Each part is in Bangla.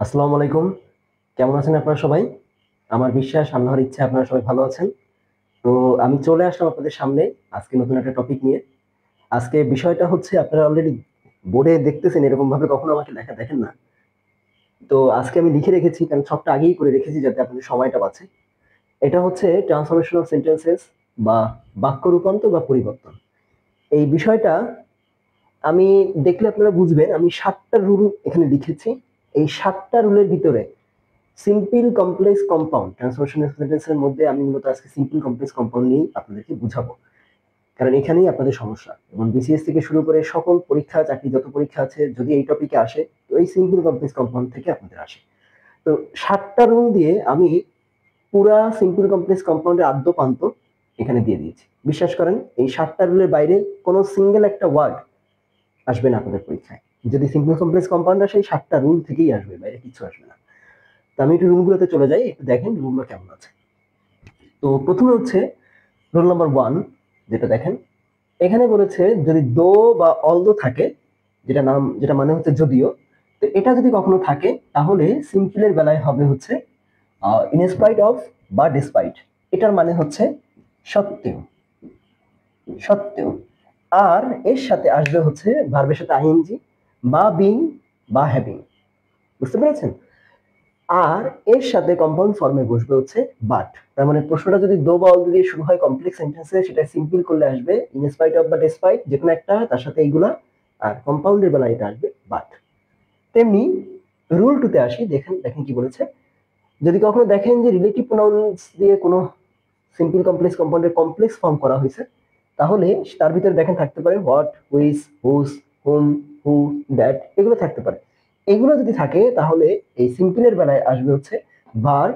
আসসালামু আলাইকুম। কেমন আছেন আপনারা সবাই? আমার বিশ্বাস আল্লাহর ইচ্ছায় আপনারা সবাই ভালো আছেন। তো আমি চলে আসলাম আপনাদের সামনে আজকে নতুন একটা টপিক নিয়ে। আজকে বিষয়টা হচ্ছে আপনারা অলরেডি বোর্ডে দেখতেছেন এরকমভাবে কখনো আমাকে লেখা দেখেন না। তো আজকে আমি লিখে রেখেছি কারণ সবটা আগেই করে রেখেছি যাতে আপনাদের সময়টা বাঁচে। এটা হচ্ছে ট্রান্সফরমেশন অফ সেন্টেন্সেস বা বাক্য রূপান্তর বা পরিবর্তন। এই বিষয়টা আমি দেখলে আপনারা বুঝবেন আমি ৭ টা রুল এখানে লিখেছি। এই ৭ টা রুলের ভিতরে সিম্পল কমপ্লেক্স কম্পাউন্ড ট্রান্সফরমেশন সেন্টেন্সের মধ্যে আমি মূলত আজকে সিম্পল কমপ্লেক্স কম্পাউন্ড নিয়েই আপনাদেরকে বুঝাবো। কারণ এখানেই আপনাদের সমস্যা এবং বিসিএস থেকে শুরু করে সকল পরীক্ষা চাকরি যত পরীক্ষা আছে যদি এই টপিকে আসে তো এই সিম্পল কমপ্লেক্স কম্পাউন্ড থেকে আপনাদের আসে। তো ৭টা রুল দিয়ে আমি পুরা সিম্পল কমপ্লেক্স কম্পাউন্ডের আদ্য প্রান্ত এখানে দিয়ে দিয়েছি। বিশ্বাস করেন এই ৭টা রুলের বাইরে কোনো সিঙ্গেল একটা ওয়ার্ড আসবে না আপনাদের পরীক্ষায়। যদি সিম্পল কমপ্লেক্স কম্পাউন্ড আসে এই ৭টা রুল থেকেই আসবে, বাইরে কিছু আসবে না। তো আমি একটু রুলগুলোতে চলে যাই, একটু দেখেন রুলগুলো কেমন আছে। তো প্রথমে হচ্ছে রুল নাম্বার 1, যেটা দেখেন এখানে বলেছে যদি দো বা অলদো থাকে, যেটা মানে হচ্ছে যদিও, তো এটা যদি কখনো থাকে তাহলে সিম্পলের বেলায় হবে হচ্ছে ইনস্পাইট অফ বা ডিসপাইট। এটার মানে হচ্ছে সত্ত্বেও, সত্ত্বেও। আর এর সাথে আসবে হচ্ছে ভার্বের সাথে আইএনজি বা বিং বা হ্যাভিং। বুঝতে পেরেছেন? আর এর সাথে কম্পাউন্ড ফর্মে বসবে হচ্ছে বাট। তার মানে প্রশ্নটা যদি দো বা অল দিয়ে শুরু হয় কমপ্লেক্স সেন্টেন্সে সেটা সিম্পল করলে আসবে ইন স্পাইট অফ বা ডেসপাইট, যে কোনো একটা, তার সাথে এইগুলা। আর কম্পাউন্ডের বেলায় এটা আসবে বাট। তেমনি রুল 2 তে আসি, দেখেন দেখেন কি বলেছে। যদি কখনো দেখেন যে রিলেটিভ প্রোনাউন্স দিয়ে কোনো সিম্পল কমপ্লেক্স কম্পাউন্ডের কমপ্লেক্স ফর্ম করা হয়েছে, তাহলে তার ভিতরে দেখেন থাকতে পারে what, which, whose, whom, who, that, এগুলো থাকতে পারে। এগুলো যদি থাকে তাহলে এই সিম্পলের বেলায় আসবে হচ্ছে ভার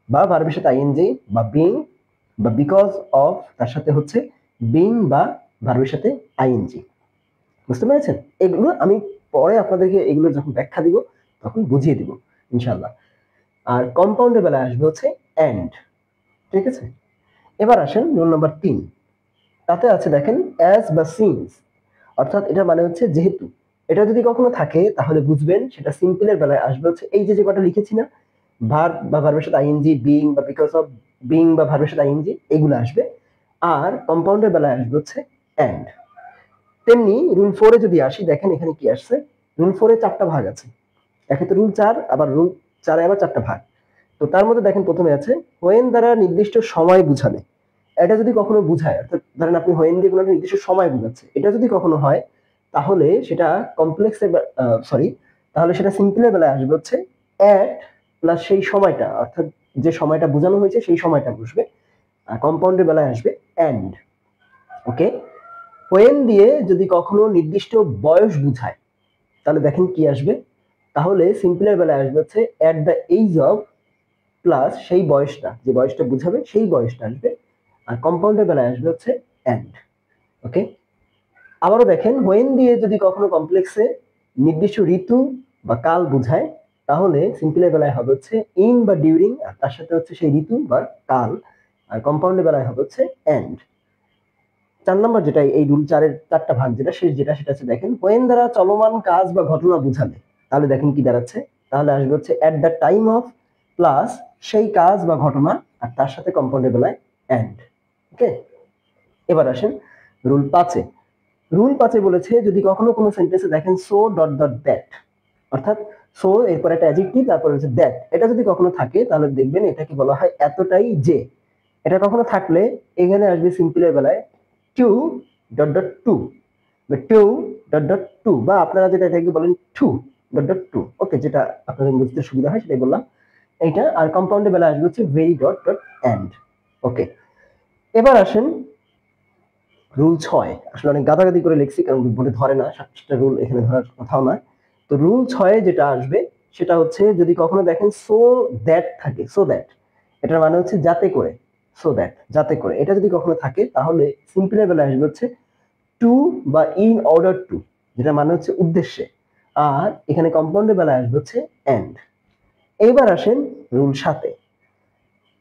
বা ভার্বের সাথে আইএনজি বা বিং বা বিকজ অফ, তার সাথে হচ্ছে বিং বা ভার্বের সাথে আইএনজি। বুঝতে পেরেছেন? এগুলো আমি পরে আপনাদেরকে এগুলো যখন ব্যাখ্যা দিব তখন বুঝিয়ে দিব ইনশাল্লাহ। আর কম্পাউন্ডের বেলায় আসবে হচ্ছে এন্ড। ঠিক আছে? এবার আসেন রুল নাম্বার 3। তাতে আছে দেখেন অ্যাজ বা সিন্স, অর্থাৎ এটা মানে হচ্ছে যেহেতু। এটা যদি কখনো থাকে তাহলে বুঝবেন সেটা সিম্পলের বেলায় আসবে হচ্ছে এই যে যে কটা লিখেছি না, ভার্ব বা ভার্বের সাথে আইএনজি, বিং বা বিকজ অফ, বিং বা ভার্বের সাথে আইএনজি, এগুলো আসবে। আর কম্পাউন্ডের বেলায় আসবে হচ্ছে এন্ড। তেমনি রুল 4 এ যদি আসি, দেখেন এখানে কি আসছে। রুল 4 এ 4টা ভাগ আছে। একে তো রুল 4, আবার রুল 4 এ আবার 4টা ভাগ। তো তার মধ্যে দেখেন প্রথমে আছে হোয়েন দ্বারা নির্দিষ্ট সময় বুঝালে। এটা যদি কখনো বুঝায়, অর্থাৎ ধরেন আপনি হোয়েন দিয়ে কোনো নির্দিষ্ট সময় বুঝাচ্ছে, এটা যদি কখনো হয় তাহলে সেটা কমপ্লেক্স, সরি, তাহলে সেটা সিম্পলের বেলায় আসবে হচ্ছে অ্যাট প্লাস সেই সময়টা, অর্থাৎ যে সময়টা বোঝানো হয়েছে সেই সময়টা বসবে। আর কম্পাউন্ডের বেলায় আসবে এন্ড। ওকে? হোয়েন দিয়ে যদি কখনো নির্দিষ্ট বয়স বুঝায় তাহলে দেখেন কি আসবে। তাহলে সিম্পলের বেলায় আসবে হচ্ছে at the age of plus সেই বয়সটা, যে বয়সটা বুঝাবে সেই বয়সটা আসবে। আর কম্পাউন্ডের বেলায় আসবে হচ্ছে এন্ড। ওকে? আবারও দেখেন হোয়েন দিয়ে যদি কখনো কমপ্লেক্সে নির্দিষ্ট ঋতু বা কাল বুঝায় তাহলে সিম্পলের বেলায় হবে হচ্ছে ইন বা ডিউরিং, আর তার সাথে হচ্ছে সেই ঋতু বা কাল। আর কম্পাউন্ডের বেলায় হবে হচ্ছে এন্ড। 4 নম্বর যেটা, এই রুল 4 এর 4টা ভাগ যেটা শেষ, যেটা সেটা হচ্ছে দেখেন হোয়েন দ্বারা চলমান কাজ বা ঘটনা বুঝালে তাহলে দেখেন কি দাঁড়াচ্ছে। তাহলে আসবে হচ্ছে at the time of plus সেই কাজ বা ঘটনা, আর তার সাথে কম্পাউন্ডের বেলায় এন্ড। ওকে? এবার আসেন রুল 5 এ। রুল 5 এ বলেছে যদি কখনো কোনো সেন্টেন্সে দেখেন সো ডট ডট দ্যাট, অর্থাৎ সো এরপর একটা অ্যাডজেক্টিভ তারপর হচ্ছে দ্যাট, এটা যদি কখনো থাকে তাহলে দেখবেন এটাকে বলা হয় এতটাই যে। এটা কখনো থাকলে এখানে আসবে সিম্পলের বেলায় টু ডট ডট টু বা টু ডট ডট টু, বা আপনারা যেটা এটাকে বলেন টু ডট ডট টু। ওকে, যেটা আপনাদের বুঝতে সুবিধা হয় সেটাই বললাম এইটা। আর কম্পাউন্ডের বেলায় আসবে হচ্ছে ভেরি ডট ডট এন্ড। ওকে? এবার আসেন রুল 6। আসলে অনেক গাদাগাদি করে লিখছি কারণ বোর্ডে ধরে না, 7টা রুল এখানে ধরার কথাও না। তো রুল 6 যেটা আসবে সেটা হচ্ছে যদি কখনো দেখেন সো দ্যাট থাকে, সো দ্যাট এটার মানে হচ্ছে যাতে করে, সো দ্যাট যাতে করে, এটা যদি কখনো থাকে তাহলে সিম্পলের বেলায় আসবে হচ্ছে টু বা ইন অর্ডার টু, যেটা মানে হচ্ছে উদ্দেশ্যে। আর এখানে কম্পাউন্ডের বেলায় আসবে হচ্ছে এন্ড। এইবার আসেন রুল 7 এ।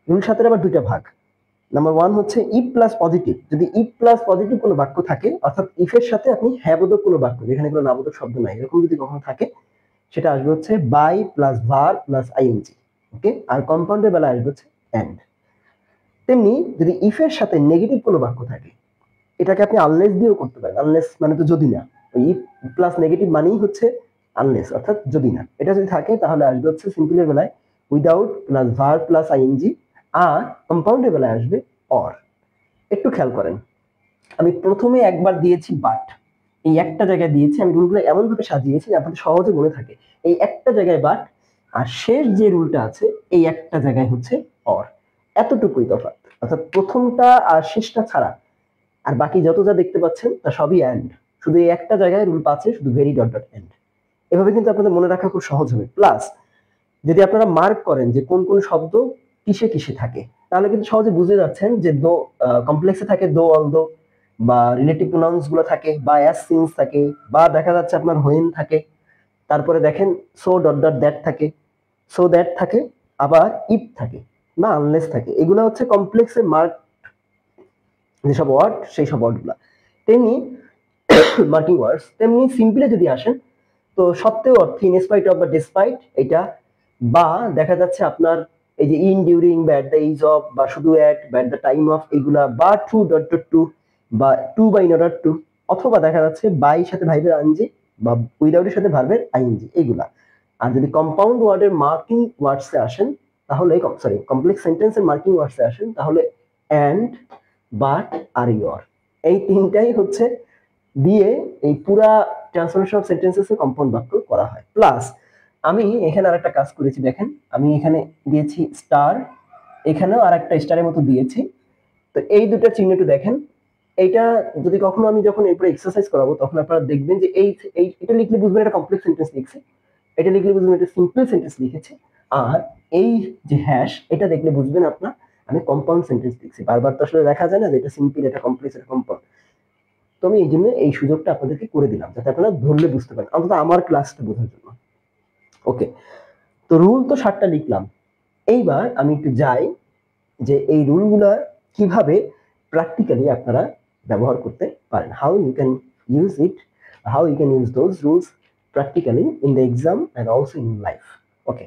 রুল 7 এর আবার দুইটা ভাগ। নাম্বার 1 হচ্ছে ইফ প্লাস পজিটিভ। যদি ইফ প্লাস পজিটিভ কোনো বাক্য থাকে, অর্থাৎ ইফ এর সাথে আপনি হ্যাঁ বোধক কোনো বাক্য যেখানে কোনো নাবোধক শব্দ নাই, এরকম যদি কখনো থাকে সেটা আসবে হচ্ছে by plus verb plus ING. Okay, আর কম্পাউন্ডের বেলায় আসবে হচ্ছে এন্ড। তেমনি যদি ইফ এর সাথে নেগেটিভ কোনো বাক্য থাকে, এটাকে আপনি আনলেস দিয়েও করতে পারেন। আনলেস মানে তো যদি না, ইফ প্লাস নেগেটিভ মানেই হচ্ছে আনলেস, অর্থাৎ যদি না। এটা যদি থাকে তাহলে আসবে হচ্ছে সিম্পলের বেলায় without plus verb plus ING, আর কম্পাউন্ডের বেলায় আসবে অর। একটু খেয়াল করেন, আমি প্রথমে একবার দিয়েছি বাট, এই একটা জায়গায় দিয়েছি, আমি রুলগুলো এমন ভাবে সাজিয়েছি যে আপনাদের সহজে মনে থাকে। এই একটা জায়গায় বাট, আর শেষ যে রুলটা আছে এই একটা জায়গায় হচ্ছে অর। এতটুকুই তফাৎ, অর্থাৎ প্রথমটা আর শেষটা ছাড়া আর বাকি যত যা দেখতে পাচ্ছেন তা সবই এন্ড। শুধু এই একটা জায়গায় রুল পাচ্ছে, শুধু ভেরি ডট ডট এন্ড। এভাবে কিন্তু আপনাদের মনে রাখা খুব সহজ হবে। প্লাস যদি আপনারা মার্ক করেন যে কোন কোন শব্দ কিসে কিসে থাকে, তাহলে কিন্তু সহজে বুঝে যাচ্ছেন যে দো কমপ্লেক্সে থাকে দো অল দো, বা রিলেটিভ প্রোনাউন্স গুলো থাকে, বা অ্যাজ সিন্স থাকে, বা দেখা যাচ্ছে আপনার হোয়েন থাকে, তারপরে দেখেন সো ডট ডট দ্যাট থাকে, সো দ্যাট থাকে, আবার ইফ থাকে বা আনলেস থাকে। এগুলো হচ্ছে কমপ্লেক্সে মার্ক যেসব ওয়ার্ড, সেই সব ওয়ার্ডগুলো। তেমনি মার্কিং ওয়ার্ডস, তেমনি সিম্পলে যদি আসেন তো সত্ত্বেও অর্থ ইন স্পাইট অফ বা ডিসপাইট এটা, বা দেখা যাচ্ছে আপনার এই যে ইন ডিউরিং বা এট দ্য এজ অফ, বা শুধু এট বা এট দ্য টাইম অফ, এইগুলা, বা টু ডট ডট টু, বা টু বা ইন অর্ডার টু, অথবা দেখা যাচ্ছে বাই সাথে ভাইবের আইএনজি বা উইদাউট এর সাথে ভার্বের আইএনজি, এইগুলা। আর যদি কম্পাউন্ড ওয়ার্ডের মার্কিং ওয়ার্ডসে আসেন তাহলে, সরি, কমপ্লেক্স সেন্টেন্সের মার্কিং ওয়ার্ডসে আসেন তাহলে এন্ড, বাট, আর ইউর, এই তিনটাই হচ্ছে দিয়ে এই পুরা ট্রান্সফরমেশন অফ সেন্টেন্সেস এর কম্পাউন্ড বাক্য করা হয়। প্লাস আমি এখানে আরেকটা কাজ করেছি, দেখেন আমি এখানে দিয়েছি স্টার, এখানেও আরেকটা স্টারের মতো দিয়েছি। তো এই দুটো চিহ্ন একটু দেখেন। এইটা যদি কখনো আমি যখন এরপরে এক্সারসাইজ করাবো তখন আপনারা দেখবেন যে এটা লিখলে বুঝবেন এটা কমপ্লেক্স সেন্টেন্স লিখছে, এটা লিখলে বুঝবেন এটা সিম্পল সেন্টেন্স লিখেছে, আর এই যে হ্যাশ এটা দেখলে বুঝবেন আপনার আমি কম্পাউন্ড সেন্টেন্স লিখছি। বারবার তো আসলে দেখা যায় না যে এটা সিম্পল, এটা কমপ্লেক্স, এটা কম্পাউন্ড। তো আমি এই জন্য এই সুযোগটা আপনাদেরকে করে দিলাম যাতে আপনারা ধরলে বুঝতে পারেন, অন্তত আমার ক্লাসটা বোঝার জন্য। ওকে, তো রুল তো 7টা লিখলাম। এইবার আমি একটু যাই যে এই রুলগুলা কিভাবে প্র্যাকটিক্যালি আপনারা ব্যবহার করতে পারেন, how you can use it, how you can use those rules practically in the exam and also in life. Okay,